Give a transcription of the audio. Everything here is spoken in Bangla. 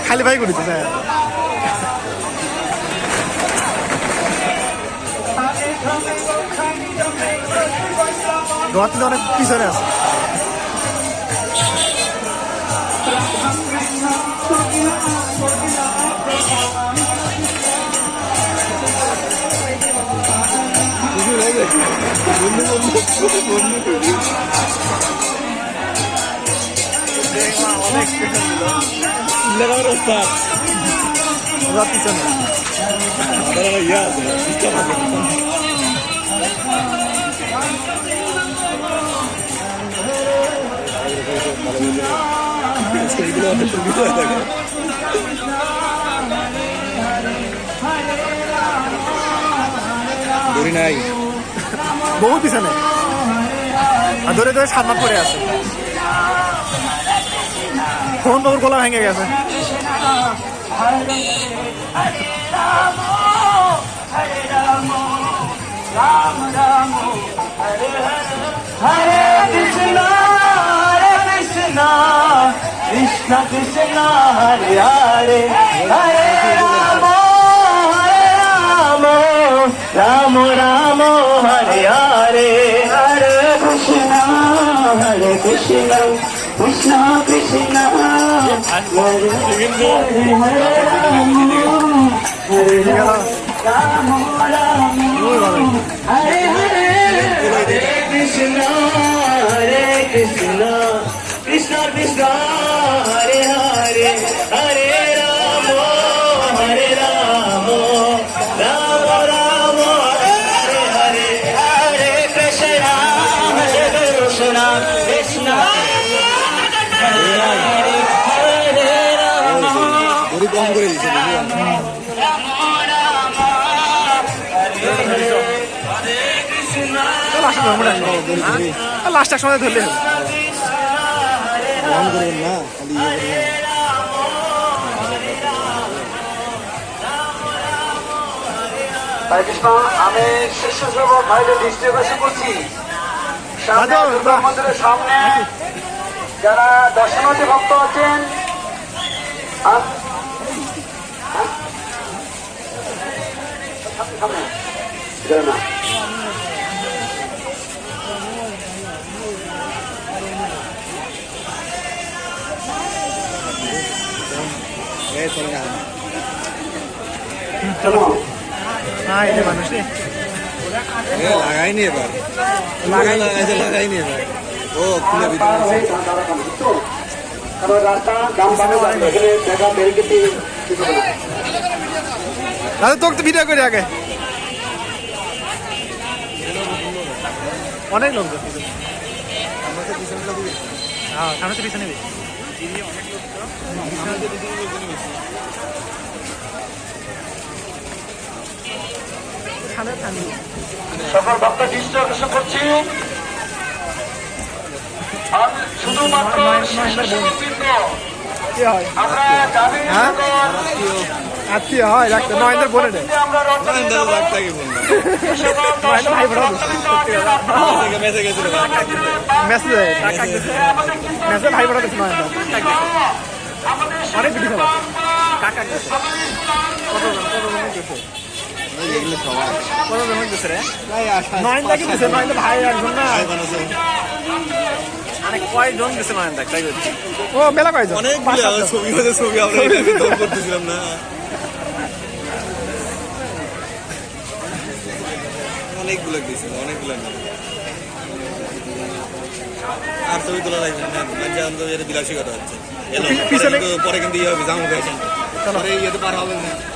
খালি ভাই করেছে স্যার দোয়াতে অনেক পিছনে আছে পিছনে নাই বহু পিছনে আর ধরে ধরে সাত মাস পরে আছে ফোন তোর গলা ভেঙে গেছে রাম রাম হরে হরে কৃষ্ণ কৃষ্ণ কৃষ্ণ হরে হরে হরে রাম রাম রাম হরে হরে হরে কৃষ্ণ কৃষ্ণ কৃষ্ণ হরে হরে রাম হরে রাম রাম হরে হরে হরে কৃষ্ণ কৃষ্ণ কৃষ্ণ হরে হরে হরে রাম রাম রাম হরে হরে হরে কৃষ্ণ কৃষ্ণ হরে হরে হরে রাম লাস্ট এক সময় ধরলে আমি স্বেচ্ছাসেবক ভাইদের দৃষ্টি আকর্ষণ করছি মন্দিরের সামনে যারা দর্শনার্থী ভক্ত আছেন না মানুষ লাগাইনি এবার লাগাইনি এবার ও খুলে দাদা তোকে তো ভিডিও করে আগে অনেক লোক হ্যাঁ সামনে তো পিছনে সকল ভক্ত দৃষ্টি আকর্ষণ করছি শুধুমাত্র আমরা জানি আত্মীয় হয় ডাক্তার নয়নের বলে দেয় মেসেজ ভাই পড়া দিচ্ছে নয়নদা অনেক ভিডিও কাকা কতজন হইতেছে রে নয়নদা কি দিচ্ছে নয়নদা ভাই একজন না অনেক কয়জন দিচ্ছে নয়নদা তাই বলছি ও মেলা কয়জন অনেক ছবি আমরা করতেছিলাম না অনেকগুলো দিয়েছিল অনেকগুলো আর ছবি তোলা লাগবে না বিলাসী কথা হচ্ছে পরে কিন্তু ইয়ে হবে জামা ইয়েতে পার হবে না